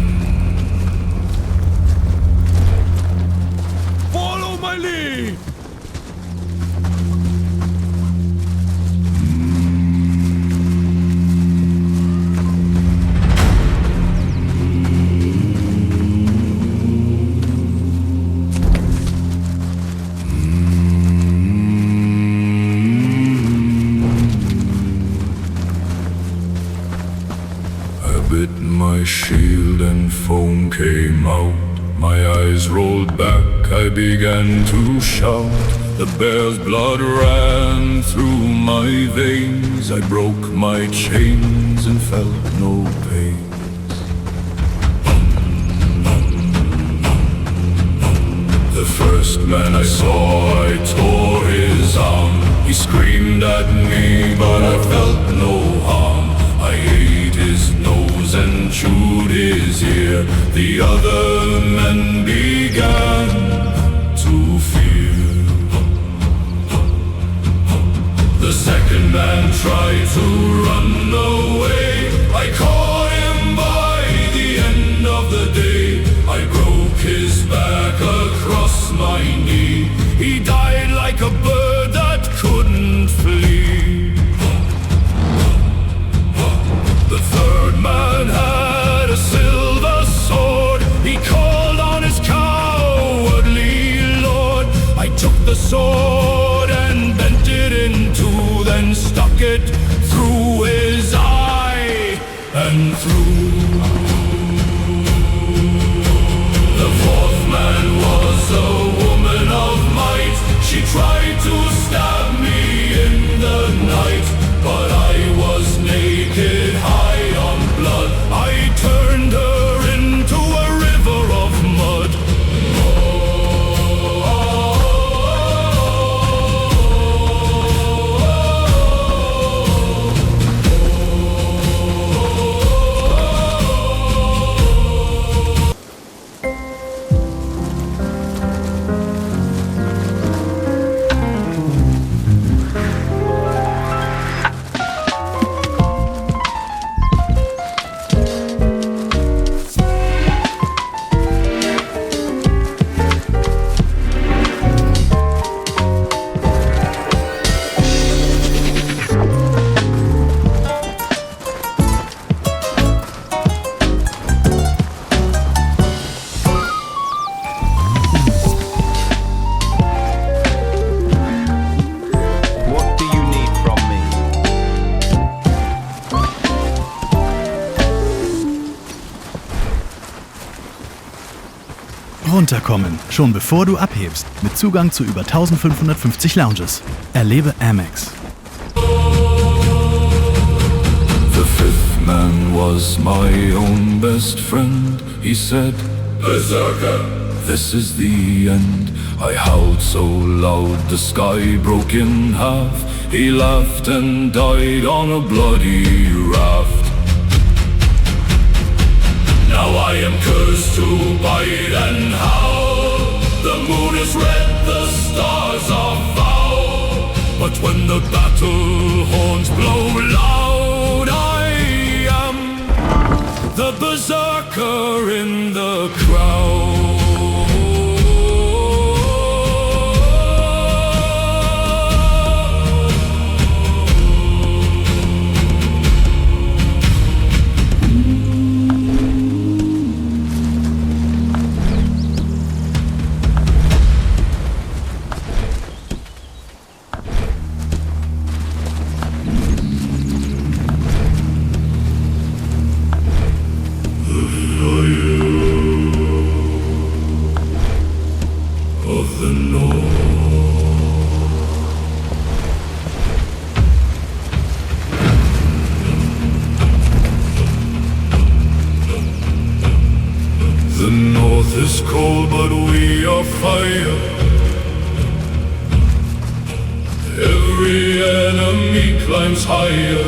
my shield and foam came out. My eyes rolled back, I began to shout. The bear's blood ran through my veins. I broke my chains and felt no pain. The first man I saw, I tore his arm. He screamed at me, but I felt no harm. I ate his nose and chewed his ear. The other men began to fear. The second man tried to run away. I caught him by the end of the day. I broke his back across my knee. He died like a bird that couldn't flee. The third man had a silver sword. He called on his cowardly lord. I took the sword and bent it in two, then stuck it through his eye and through. The fourth man was a woman of might. She tried to stab me in the night, but I was naked, high on blood. I turned her into a river of mud. Runterkommen, schon bevor du abhebst, mit Zugang zu über 1550 Lounges. Erlebe Amex. The fifth man was my own best friend. He said, Berserker, this is the end. I howled so loud the sky broke in half. He laughed and died on a bloody raft. Now I am cursed to bite and howl. The moon is red, the stars are foul. But when the battle horns blow loud, I am the berserker in the crowd. The north is cold, but we are fire. Every enemy climbs higher.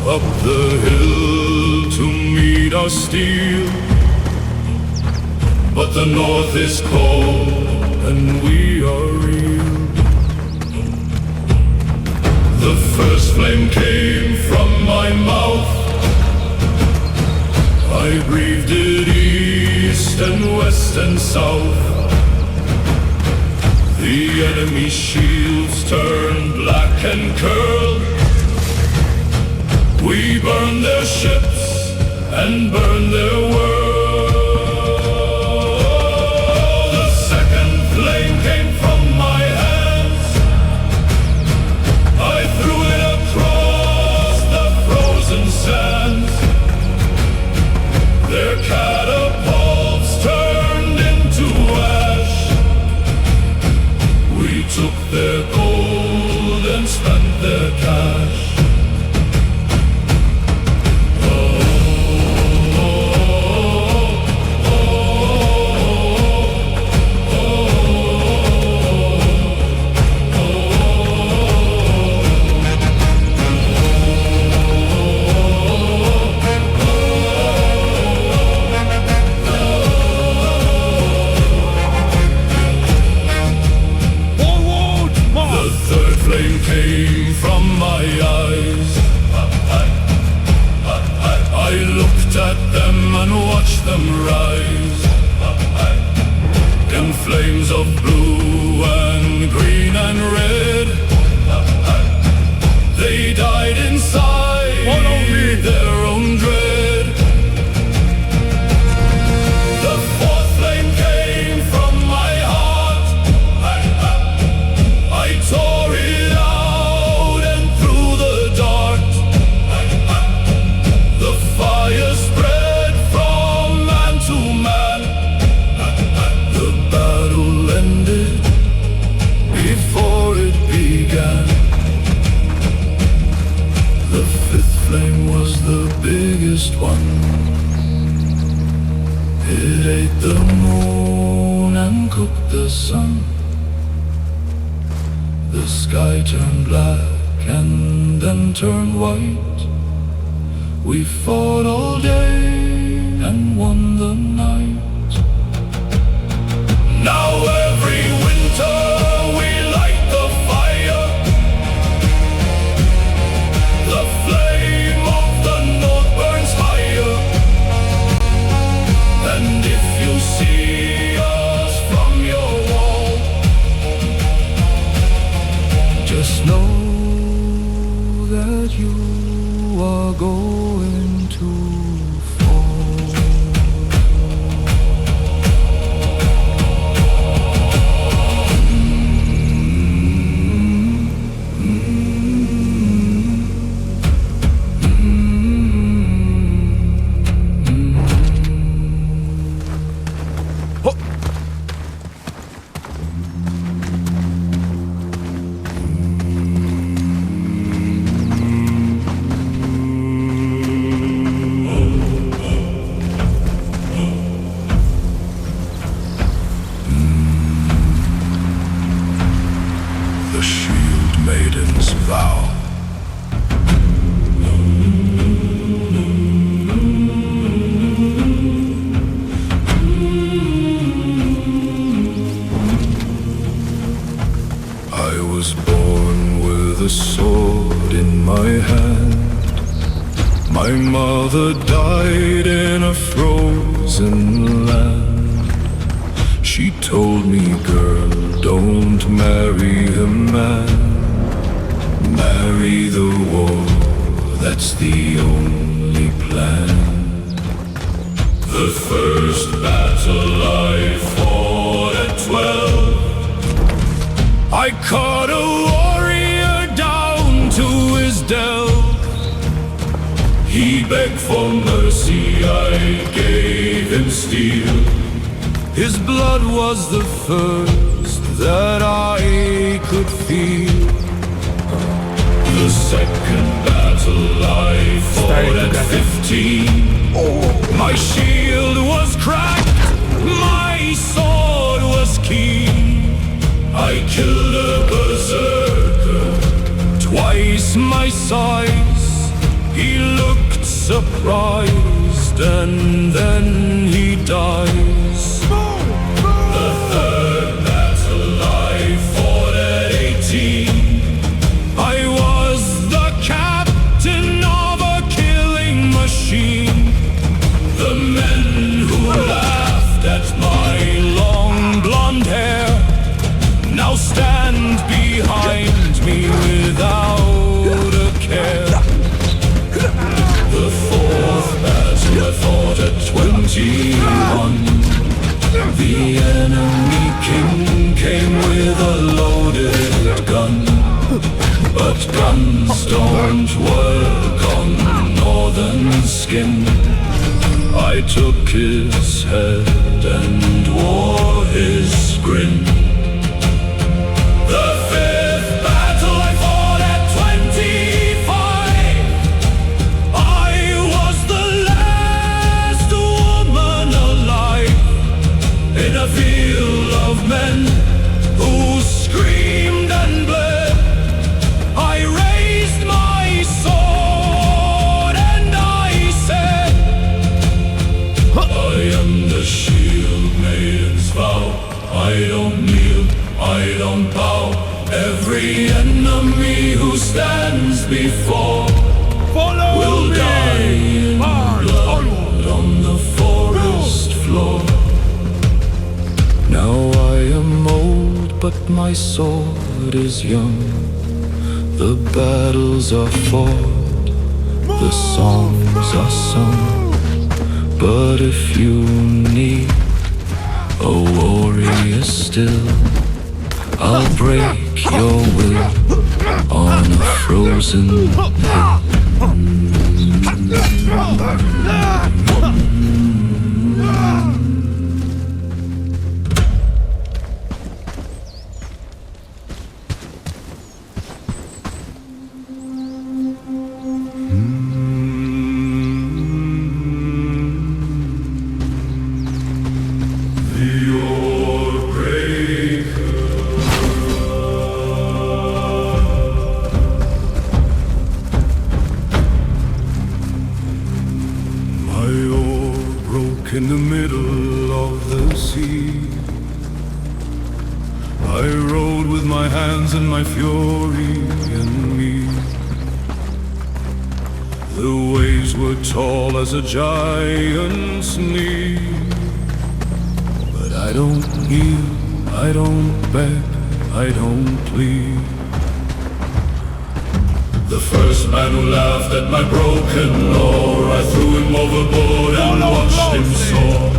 Up the hill to meet our steel. But the north is cold, and we are real. The first flame came from my mouth. I breathed it east and west and south. The enemy shields turned black and curled. We burned their ships and burned their world. The second flame came from my hands. I threw it across the frozen sands. took their gold and spent their cash. Came from my eyes. I looked at them and watched them rise in flames of blue and green and red. They died inside their own dread. The fourth flame came from my heart. I tore it out. Fire spread from man to man. The battle ended before it began. The fifth flame was the biggest one. It ate the moon and cooked the sun. The sky turned black and then turned white. We fought all day and won the night. Now every winter we light the fire. The flame of the north burns higher. And if you see us from your wall, just know that you are going to fall. My mother died in a frozen land. She told me, girl, don't marry a man. Marry the war, that's the only plan. The first battle I fought at 12. I caught a warrior down to his dell. He begged for mercy, I gave him steel. His blood was the first that I could feel. The second battle I fought at 15. My shield was cracked, my sword was keen. I killed a berserker, twice my size. He looked surprised and then he dies. The third battle I fought at 18. I was the captain of a killing machine. The men who laughed at my long blonde hair now stand behind me without a care. The fourth battle I fought at 21. The enemy king came with a loaded gun. But guns don't work on northern skin. I took his head and wore his grin. The Every enemy who stands before will die in blood on the forest floor. Now I am old, but my sword is young. The battles are fought, the songs are sung. But if you need a warrior still, I'll break your will on a frozen hill. In the middle of the sea, I rode with my hands and my fury in me. The waves were tall as a giant's knee, but I don't kneel, I don't beg, I don't plead. The first man who laughed at my broken lore, I threw him overboard and watched him soar.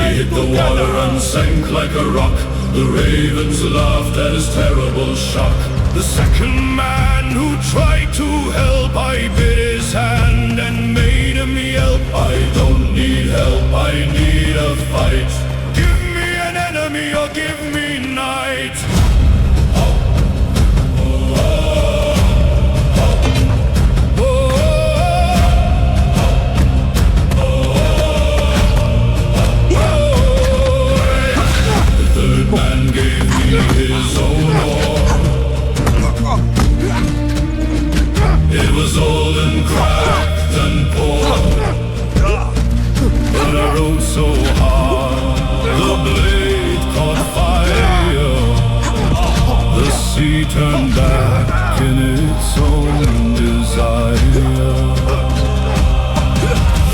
He hit the water and sank like a rock. The ravens laughed at his terrible shock. The second man who tried to help, I bit his hand and made him yelp. I don't need help, I need a fight. Give me an enemy or give me night. Man gave me his own war. It was old and cracked and poor, but I rode so hard, the blade caught fire. The sea turned back in its own desire.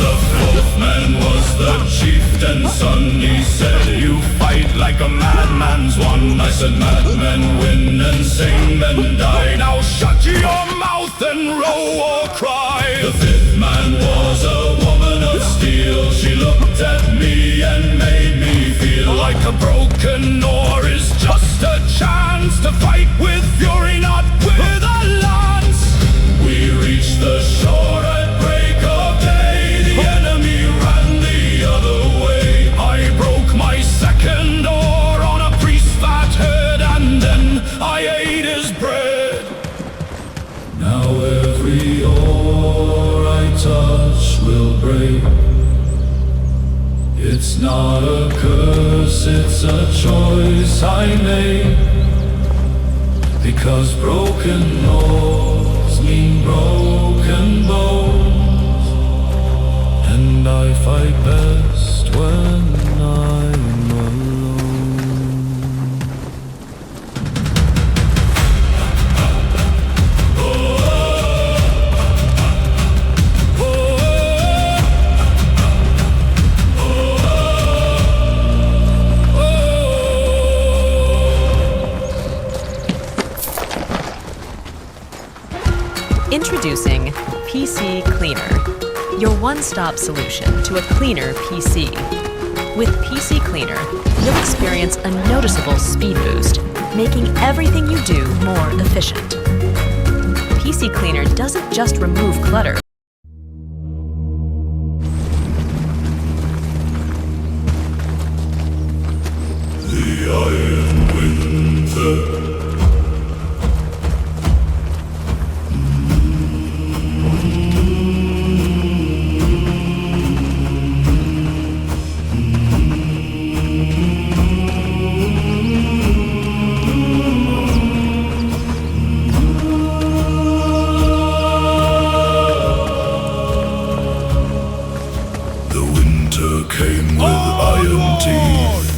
The fourth man was the chieftain's son. He said, you fight like a madman's one. I said, madmen win and sing men die. Now shut your mouth and row or cry. The fifth man was a woman of steel. She looked at me and made me feel like a broken oar is just a chance to fight with fury, not with a lance. We reached the shore at break of day. The enemy ran the other way. I broke my second oar on a priest's fat head, and then I ate his bread. Now every oar I touch will break. It's not a curse, it's a choice I made. Because broken oars mean broken bones, and I fight best when I'm alone. Introducing PC Cleaner, your one-stop solution to a cleaner PC. With PC Cleaner, you'll experience a noticeable speed boost, making everything you do more efficient. PC Cleaner doesn't just remove clutter. The iron winter. Came with iron teeth.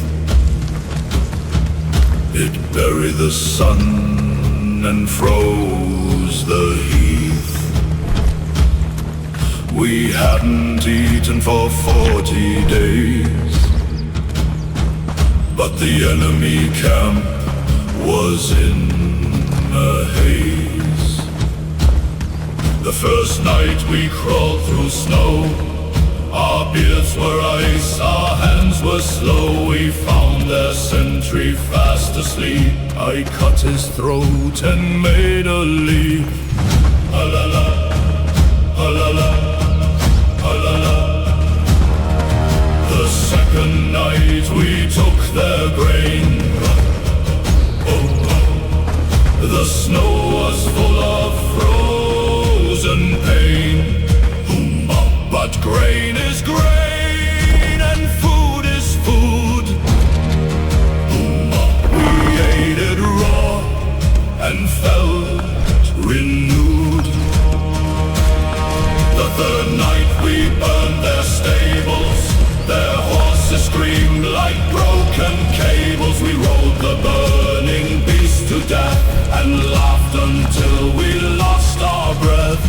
It buried the sun and froze the heath. We hadn't eaten for 40 days, but the enemy camp was in a haze. The first night we crawled through snow, our beards were ice, our hands were slow. We found their sentry fast asleep. I cut his throat and made a leap. Ha-la-la, ha-la-la, ha-la-la. The second night we took their grain. The snow was full of frozen pain. But grain is grain and food is food. We ate it raw and felt renewed. The third night we burned their stables. Their horses screamed like broken cables. We rode the burning beast to death and laughed until we lost our breath.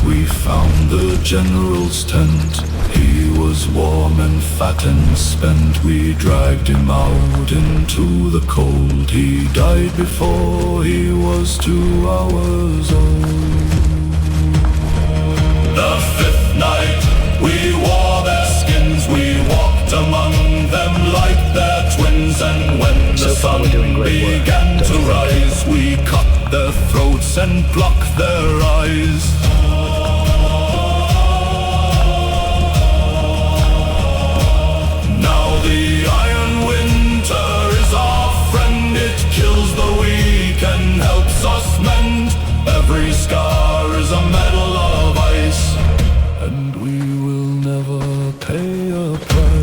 We found the general's tent. He was warm and fat and spent. We dragged him out into the cold. He died before he was 2 hours old. The fifth night we wore their skins. We walked among them like their twins. And when the sun began to rise, we cut their throats and plucked their eyes. The iron winter is our friend. It kills the weak and helps us mend. Every scar is a medal of ice, and we will never pay a price.